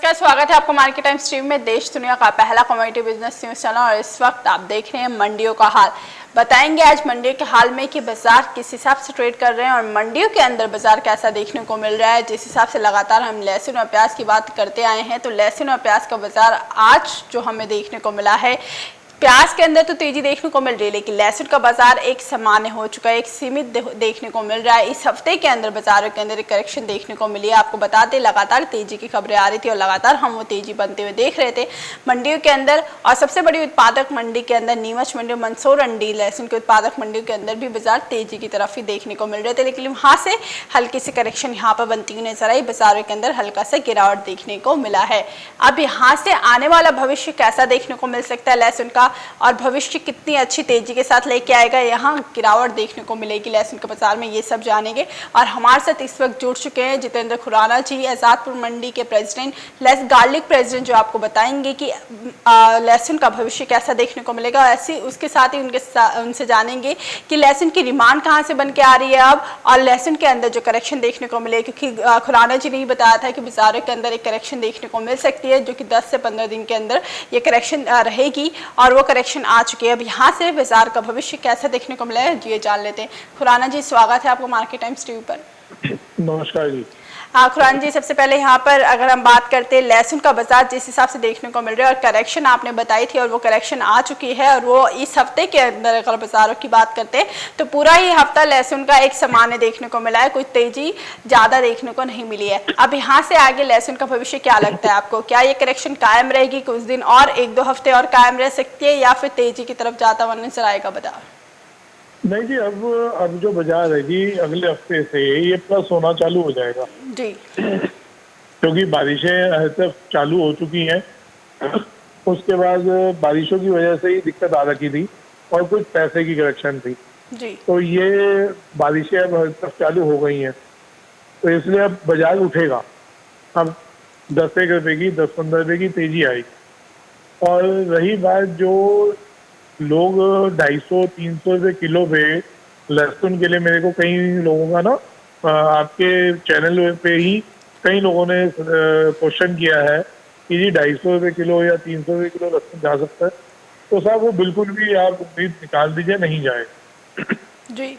नमस्कार, स्वागत है आपका मार्केट टाइम स्ट्रीम में। देश दुनिया का पहला कमोडिटी बिजनेस न्यूज चैनल और इस वक्त आप देख रहे हैं मंडियों का हाल। बताएंगे आज मंडियों के हाल में कि बाजार किस हिसाब से ट्रेड कर रहे हैं और मंडियों के अंदर बाजार कैसा देखने को मिल रहा है। जिस हिसाब से लगातार हम लहसुन और प्याज की बात करते आए हैं, तो लहसुन और प्याज का बाजार आज जो हमें देखने को मिला है, प्याज के अंदर तो तेजी देखने को मिल रही है, लेकिन लहसुन का बाजार एक सामान्य हो चुका है, एक सीमित देखने को मिल रहा है। इस हफ्ते के अंदर बाजारों के अंदर एक करेक्शन देखने को मिली है। आपको बताते लगातार तेजी की खबरें आ रही थी और लगातार हम वो तेजी बनते हुए देख रहे थे मंडियों के अंदर। और सबसे बड़ी उत्पादक मंडी के अंदर नीमच मंडी, मंदसौर मंडी, लहसुन के उत्पादक मंडियों के अंदर भी बाजार तेजी की तरफ ही देखने को मिल रहे थे, लेकिन वहां से हल्की सी करेक्शन यहाँ पर बनती हुई नजर आई। बाजारों के अंदर हल्का सा गिरावट देखने को मिला है। अब यहाँ से आने वाला भविष्य कैसा देखने को मिल सकता है लहसुन का, और भविष्य कितनी अच्छी तेजी के साथ लेके आएगा, यहाँ गिरावट देखने को मिलेगी लहसुन के बाजार में, ये सब जानेंगे। और हमारे साथ इस वक्त जुड़ चुके हैं जितेंद्र खुराना जी, आजादपुर मंडी के प्रेसिडेंट, गार्लिक प्रेसिडेंट, जो आपको बताएंगे कि लहसुन का भविष्य कैसा देखने को मिलेगा। ऐसे उसके साथ ही उनसे जानेंगे कि लहसुन की डिमांड कहाँ से बन के आ रही है अब, और लहसुन के अंदर जो करेक्शन देखने को मिले, क्योंकि खुराना जी ने ही बताया था कि बाजारों के अंदर एक करेक्शन देखने को मिल सकती है, जो कि 10 से 15 दिन के अंदर ये करेक्शन रहेगी, और वो करेक्शन आ चुकी है। अब यहाँ से बाजार का भविष्य कैसा देखने को मिला है, ये जान लेते हैं। खुराना जी, स्वागत है आपको मार्केट टाइम्स टीवी पर। नमस्कार जी। हाँ खुराना जी, सबसे पहले यहाँ पर अगर हम बात करते हैं लहसुन का बाजार जिस हिसाब से देखने को मिल रहा है, और करेक्शन आपने बताई थी और वो करेक्शन आ चुकी है, और वो इस हफ्ते के अंदर अगर बाजारों की बात करते हैं तो पूरा ही हफ्ता लहसुन का एक सामान्य देखने को मिला है, कोई तेजी ज्यादा देखने को नहीं मिली है। अब यहाँ से आगे लहसुन का भविष्य क्या लगता है आपको? क्या ये करेक्शन कायम रहेगी, कुछ दिन और, 1-2 हफ्ते और कायम रह सकती है, या फिर तेजी की तरफ जाता हुआ नजर आएगा बाजार? नहीं जी, अब जो बाजार है जी, अगले हफ्ते से ये प्लस होना चालू हो जाएगा जी, क्योंकि बारिशें हर तरफ चालू हो चुकी हैं। उसके बाद बारिशों की वजह से ही दिक्कत आ रखी थी और कुछ पैसे की करेक्शन थी जी, तो ये बारिशें अब हर तरफ चालू हो गई हैं, तो इसलिए अब बाजार उठेगा। अब 10-1 रुपए की, 10-15 रुपए की तेजी आएगी। और रही बात जो लोग 250-300 रुपये किलो पे लहसुन के लिए, मेरे को कई लोगों का ना आपके चैनल पे ही कई लोगों ने क्वेश्चन किया है कि जी 250 रुपये किलो या 300 रुपये किलो लहसुन जा सकता है, तो साहब वो बिल्कुल भी आप उम्मीद निकाल दीजिए, नहीं जाएगा जी।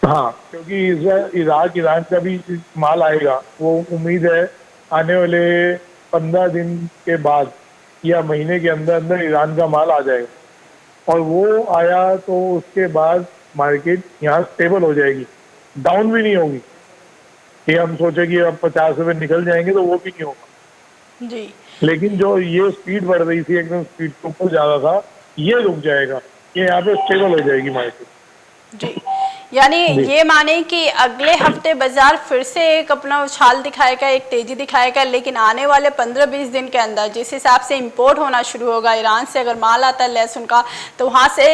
हाँ, क्योंकि इस बार ईरान का भी माल आएगा, वो उम्मीद है आने वाले 15 दिन के बाद या महीने के अंदर अंदर ईरान का माल आ जाएगा, और वो आया तो उसके बाद मार्केट यहाँ स्टेबल हो जाएगी, डाउन भी नहीं होगी। ये हम सोचे कि अब 50 रुपये निकल जाएंगे, तो वो भी नहीं होगा जी। लेकिन जो ये स्पीड बढ़ रही थी, एकदम स्पीड के ऊपर जा रहा था, ये रुक जाएगा, ये यहाँ पे स्टेबल हो जाएगी मार्केट जी, यानी ये माने कि अगले हफ्ते बाजार फिर से एक अपना उछाल दिखाएगा, एक तेजी दिखाएगा, लेकिन आने वाले 15-20 दिन के अंदर जिस हिसाब से इंपोर्ट होना शुरू होगा ईरान से, अगर माल आता है लहसुन का, तो वहां से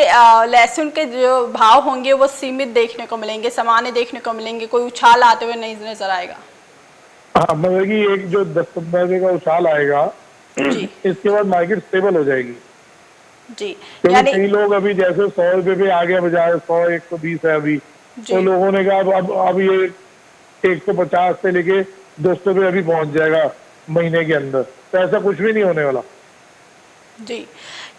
लहसुन के जो भाव होंगे वो सीमित देखने को मिलेंगे, सामान्य देखने को मिलेंगे, कोई उछाल आते हुए नहीं नजर आएगा। हाँ, मतलब कि एक जो 10-15 रुपये का उछाल आएगा जी, इसके बाद मार्केट स्टेबल हो जाएगी जी। क्योंकि कई लोग अभी जैसे 100 रुपये पे आ गया बाजार, 100-120 है अभी, तो लोगों ने कहा अब ये 150 से लेके 200 रुपये अभी पहुंच जाएगा महीने के अंदर, तो ऐसा कुछ भी नहीं होने वाला जी।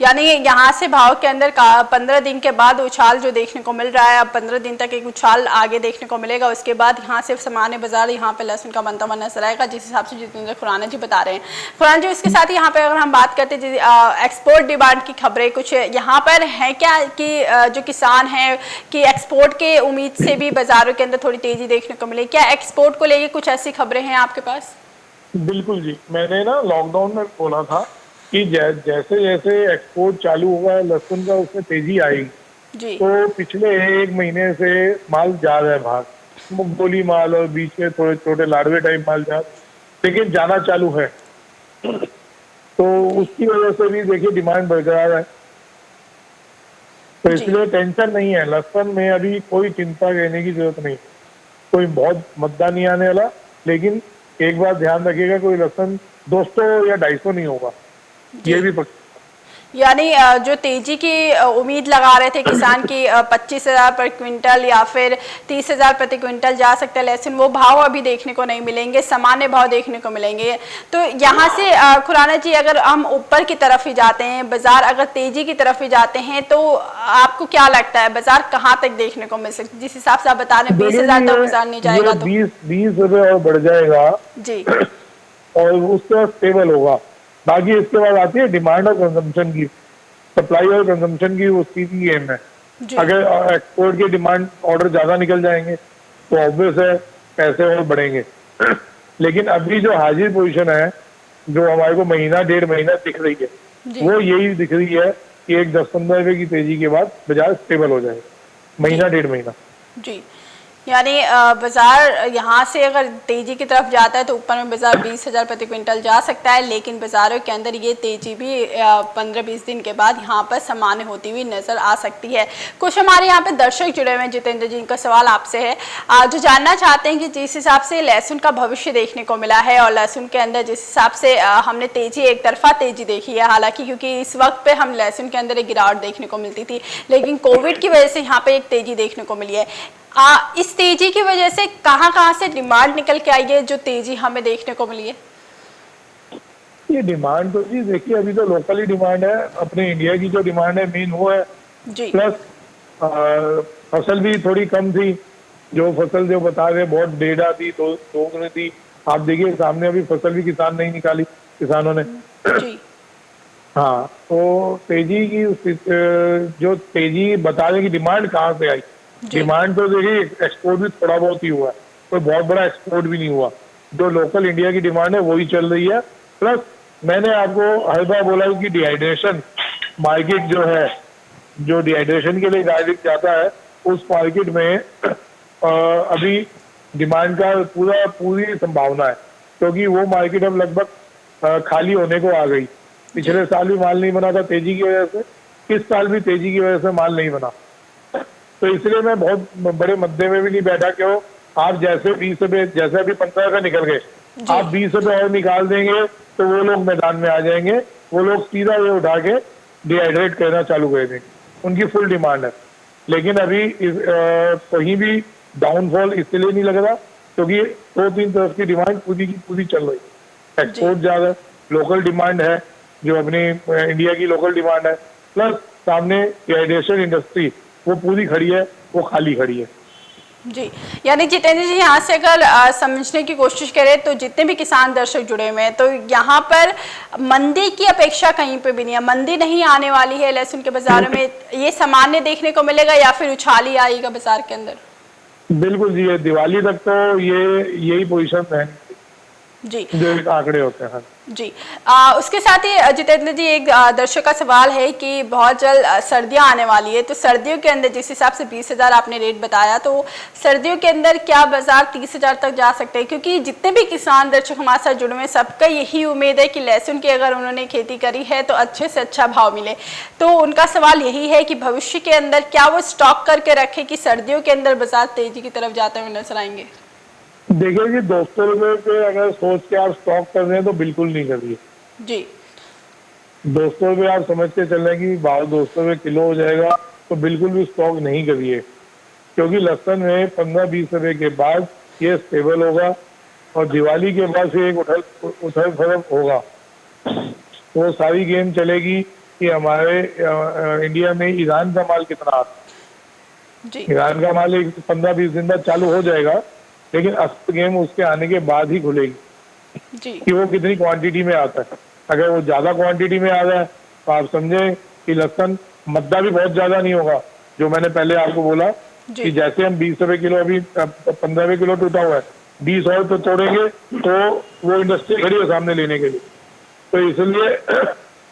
यानी यहाँ से भाव के अंदर 15 दिन के बाद उछाल जो देखने को मिल रहा है, अब 15 दिन तक एक उछाल आगे देखने को मिलेगा, उसके बाद यहाँ से सामान्य बाजार यहाँ पे लहसुन का बनता हुआ नजर आएगा, जिस हिसाब से जितेंद्र खुराना जी बता रहे हैं। खुराना जी, इसके साथ ही यहाँ पे अगर हम बात करते हैं एक्सपोर्ट डिमांड की खबरें कुछ यहाँ पर है क्या, कि जो किसान है कि एक्सपोर्ट के उम्मीद से भी बाजारों के अंदर थोड़ी तेजी देखने को मिले, क्या एक्सपोर्ट को लेकर कुछ ऐसी खबरें हैं आपके पास? बिल्कुल जी, मैंने ना लॉकडाउन में बोला था कि जैसे जैसे एक्सपोर्ट चालू होगा लहसुन का, उसमें तेजी आएगी। तो पिछले 1 महीने से माल जा रहा है बाहर, मुंगफली माल और बीच में थोड़े छोटे लाडवे टाइप माल जा, लेकिन जाना चालू है, तो उसकी वजह से भी देखिए डिमांड बरकरार है, तो इसलिए टेंशन नहीं है लहसुन में, अभी कोई चिंता करने की जरूरत नहीं, कोई बहुत मद्दा नहीं आने वाला। लेकिन एक बात ध्यान रखिएगा, कोई लहसुन 200 या 250 नहीं होगा, ये भी यानी जो तेजी की उम्मीद लगा रहे थे किसान की 25,000 पर क्विंटल या फिर 30,000 प्रति क्विंटल जा सकता है लहसुन, वो भाव अभी देखने को नहीं मिलेंगे, सामान्य भाव देखने को मिलेंगे। तो यहाँ से खुराना जी, अगर हम ऊपर की तरफ ही जाते हैं, बाजार अगर तेजी की तरफ ही जाते हैं, तो आपको क्या लगता है बाजार कहाँ तक देखने को मिल सकती है? जिस हिसाब से आप बता रहे हैं 20,000 तक बाजार नहीं जाएगा तो 20 रुपए और बढ़ जाएगा जी, और उसके बाद स्टेबल होगा। बाकी इसके बाद आती है डिमांड और कंजम्पशन की, सप्लाई और कंजम्पशन की, उसकी भी गेम है। अगर एक्सपोर्ट की डिमांड ऑर्डर ज्यादा निकल जाएंगे तो ऑब्वियस है पैसे और बढ़ेंगे। लेकिन अभी जो हाजिर पोजीशन है, जो हमारे को महीना 1.5 महीना दिख रही है, वो यही दिख रही है कि एक 10-15 रुपए की तेजी के बाद बाजार स्टेबल हो जाएगा, महीना 1.5 महीना जी। यानी बाजार यहाँ से अगर तेजी की तरफ जाता है तो ऊपर में बाजार 20,000 प्रति क्विंटल जा सकता है, लेकिन बाजारों के अंदर ये तेजी भी 15-20 दिन के बाद यहाँ पर सामान्य होती हुई नजर आ सकती है। कुछ हमारे यहाँ पे दर्शक जुड़े हुए हैं। जितेंद्र जी, इनका सवाल आपसे है, जो जानना चाहते हैं कि जिस हिसाब से लहसुन का भविष्य देखने को मिला है और लहसुन के अंदर जिस हिसाब से हमने तेजी, एक तरफा तेजी देखी है, हालांकि क्योंकि इस वक्त पे हम लहसुन के अंदर एक गिरावट देखने को मिलती थी, लेकिन कोविड की वजह से यहाँ पे एक तेजी देखने को मिली है। इस तेजी की वजह से कहां से डिमांड निकल के आई है जो तेजी हमें देखने को मिली है? ये डिमांड तो जी देखिए, अभी तो लोकली डिमांड है, अपने इंडिया की जो डिमांड है मेन वो है जी। प्लस फसल भी थोड़ी कम थी, जो फसल जो बता रहे बहुत डेढ़ा थी, तो दोगुनी थी। आप देखिए सामने अभी फसल भी किसान नहीं निकाली किसानों ने जी। हाँ, तो तेजी की जो तेजी बता रहे कि डिमांड कहाँ से आई, डिमांड तो देखिए एक्सपोर्ट भी थोड़ा बहुत ही हुआ है, कोई बहुत बड़ा एक्सपोर्ट भी नहीं हुआ। जो लोकल इंडिया की डिमांड है वही चल रही है। प्लस मैंने आपको हर बार बोला कि डिहाइड्रेशन मार्केट जो है, जो डिहाइड्रेशन के लिए डायरेक्ट जाता है, उस मार्केट में अभी डिमांड का पूरी संभावना है, क्योंकि वो मार्केट अब लगभग खाली होने को आ गई। पिछले साल भी माल नहीं बना था तेजी की वजह से, इस साल भी तेजी की वजह से माल नहीं बना। तो इसलिए मैं बहुत बड़े मुद्दे में भी नहीं बैठा, क्यों आप जैसे 20 रुपए, जैसे अभी 15 रुपए निकल गए, आप 20 रुपए और निकाल देंगे तो वो लोग मैदान में आ जाएंगे, वो लोग सीधा ये उठा के डिहाइड्रेट करना चालू कर देंगे, उनकी फुल डिमांड है। लेकिन अभी कहीं भी डाउनफॉल इसलिए नहीं लग रहा क्योंकि 2-3 तरफ की डिमांड पूरी की पूरी चल रही है। एक्सपोर्ट ज्यादा, लोकल डिमांड है जो अपनी इंडिया की लोकल डिमांड है, प्लस सामने डिहाइड्रेशन इंडस्ट्री वो पूरी खड़ी है, वो खाली खड़ी है जी। यानी जितेंद्र जी, यहाँ से अगर समझने की कोशिश करें तो जितने भी किसान दर्शक जुड़े हुए हैं, तो यहाँ पर मंदी की अपेक्षा कहीं पे भी नहीं है, मंदी नहीं आने वाली है लहसुन के बाजार में, ये सामान्य देखने को मिलेगा या फिर उछाल ही आएगा बाजार के अंदर? बिल्कुल जी, दिवाली तक तो यही पोजीशन है जी, जो आंकड़े होते हैं जी। उसके साथ ही जितेंद्र जी, एक दर्शक का सवाल है कि बहुत जल्द सर्दियां आने वाली है, तो सर्दियों के अंदर जिस हिसाब से 20,000 आपने रेट बताया, तो सर्दियों के अंदर क्या बाजार 30,000 तक जा सकते हैं? क्योंकि जितने भी किसान दर्शक हमारे साथ जुड़े हुए हैं, सबका यही उम्मीद है कि लहसुन की अगर उन्होंने खेती करी है तो अच्छे से अच्छा भाव मिले। तो उनका सवाल यही है कि भविष्य के अंदर क्या वो स्टॉक करके रखे कि सर्दियों के अंदर बाजार तेजी की तरफ जाते हुए नजर आएंगे? देखिए जी, 200 रुपए पे अगर सोच के आप स्टॉक कर रहे हैं तो बिल्कुल नहीं करिए जी। 200 रुपए आप समझ के चल रहे हैं कि भाव 200 रुपए किलो हो जाएगा, तो बिल्कुल भी स्टॉक नहीं करिए, क्योंकि लहसुन में 15-20 रुपए के बाद ये स्टेबल होगा और दिवाली के बाद से एक उथल फरक होगा। तो सारी गेम चलेगी कि हमारे इंडिया में ईरान का माल कितना आता है। ईरान का माल 15-20 दिन बाद चालू हो जाएगा, लेकिन असल गेम उसके आने के बाद ही खुलेगी जी, कि वो कितनी क्वांटिटी में आता है। अगर वो ज्यादा क्वांटिटी में आ जाए तो आप समझे कि लहसुन मद्दा भी बहुत ज्यादा नहीं होगा। जो मैंने पहले आपको बोला कि जैसे हम 20 रुपए किलो, अभी 15 रुपए किलो टूटा हुआ है, 20 और तो तोड़ेंगे तो वो इंडस्ट्री खड़ी है सामने लेने के लिए। तो इसलिए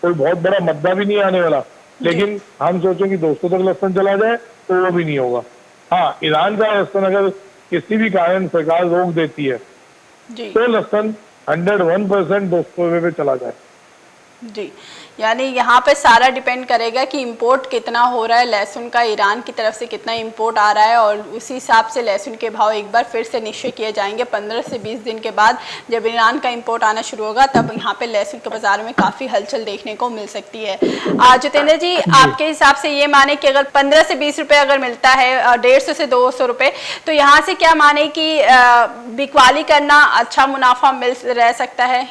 कोई बहुत बड़ा मद्दा भी नहीं आने वाला, लेकिन हम सोचें कि 200 तक लहसुन चला जाए तो वो भी नहीं होगा। हाँ, ईरान का लहसुन अगर किसी भी कारण सरकार रोक देती है तो लहसुन 101% 200 रुपए पे चला जाए। जी, यानी यहाँ पे सारा डिपेंड करेगा कि इंपोर्ट कितना हो रहा है लहसुन का, ईरान की तरफ से कितना इंपोर्ट आ रहा है, और उसी हिसाब से लहसुन के भाव एक बार फिर से निश्चय किए जाएंगे। 15 से 20 दिन के बाद जब ईरान का इंपोर्ट आना शुरू होगा तब यहाँ पे लहसुन के बाजार में काफ़ी हलचल देखने को मिल सकती है। जितेंद्र जी, आपके हिसाब से ये माने कि अगर 15 से 20 रुपये अगर मिलता है, 150 से 200 रुपये, तो यहाँ से क्या माने कि बिकवाली करना अच्छा मुनाफा मिल रह सकता है?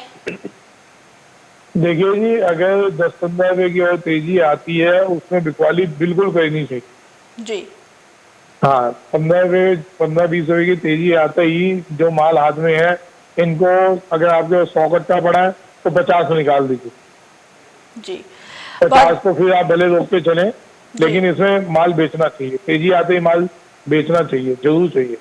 देखिए जी, अगर 10-15 रुपए की और तेजी आती है उसमें बिकवाली बिल्कुल करनी चाहिए जी। हाँ, 15-20 रुपए की तेजी आते ही जो माल हाथ में है, इनको अगर आपके 100 कट्टा पड़ा है तो 50 में निकाल दीजिए जी। 50 तो फिर आप भले रोक के चलें, लेकिन इसमें माल बेचना चाहिए। तेजी आते ही माल बेचना चाहिए, जरूर चाहिए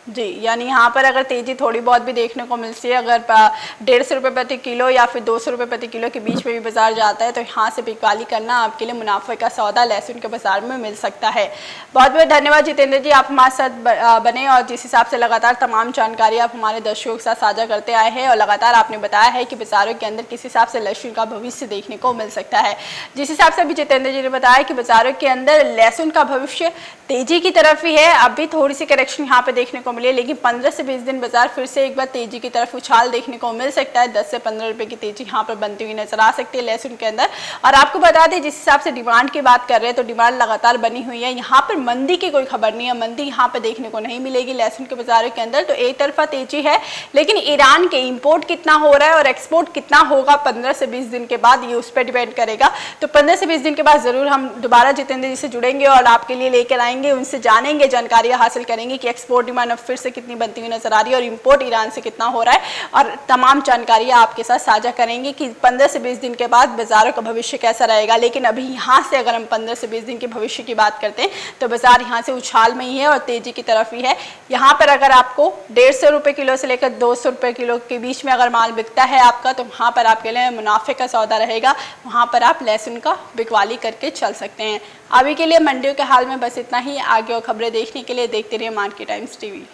जी। यानी यहाँ पर अगर तेजी थोड़ी बहुत भी देखने को मिलती है, अगर 150 रुपये प्रति किलो या फिर 200 रुपये प्रति किलो के बीच में भी बाजार जाता है, तो यहाँ से बिकवाली करना आपके लिए मुनाफे का सौदा लहसुन के बाजार में मिल सकता है। बहुत बहुत धन्यवाद जितेंद्र जी, आप हमारे साथ बने और जिस हिसाब से लगातार तमाम जानकारी आप हमारे दर्शकों के साथ साझा करते आए हैं, और लगातार आपने बताया है कि बाजारों के अंदर किस हिसाब से लहसुन का भविष्य देखने को मिल सकता है। जिस हिसाब से अभी जितेंद्र जी ने बताया कि बाजारों के अंदर लहसुन का भविष्य तेजी की तरफ ही है, अभी थोड़ी सी करेक्शन यहाँ पे देखने को मिली है, लेकिन 15 से 20 दिन बाजार फिर से एक बार तेजी की तरफ उछाल देखने को मिल सकता है। 10 से 15 रुपए की तेजी यहाँ पर बनती हुई नजर आ सकती है लहसुन के अंदर। और आपको बता दें, जिस हिसाब से डिमांड की बात कर रहे हैं तो डिमांड लगातार बनी हुई है, यहाँ पर मंदी की कोई खबर नहीं है, मंदी यहाँ पे देखने को नहीं मिलेगी लहसुन के बाजारों के अंदर। तो एक तरफा तेजी है, लेकिन ईरान के इंपोर्ट कितना हो रहा है और एक्सपोर्ट कितना होगा 15 से 20 दिन के बाद, ये उस पर डिपेंड करेगा। तो 15 से 20 दिन के बाद जरूर हम दोबारा जितेंद्र जी से जुड़ेंगे और आपके लिए लेकर आएंगे, उनसे जानेंगे, जानकारियां हासिल करेंगे कि एक्सपोर्ट डिमांड अब फिर से कितनी बनती हुई नजर आ रही है और इंपोर्ट ईरान से कितना हो रहा है, और तमाम जानकारियां आपके साथ साझा करेंगे कि 15 से 20 दिन के बाद बाजारों का भविष्य कैसा रहेगा। लेकिन अभी यहाँ से अगर हम 15 से 20 दिन के भविष्य की बात करते हैं तो बाजार यहाँ से उछाल में ही है और तेजी की तरफ ही है। यहाँ पर अगर आपको 150 रुपये किलो से लेकर 200 रुपये किलो के बीच में अगर माल बिकता है आपका, तो वहाँ पर आपके लिए मुनाफे का सौदा रहेगा, वहाँ पर आप लहसुन का बिकवाली करके चल सकते हैं। अभी के लिए मंडियों के हाल में बस इतना ही। आगे और खबरें देखने के लिए देखते रहिए मार्केट टाइम्स टीवी।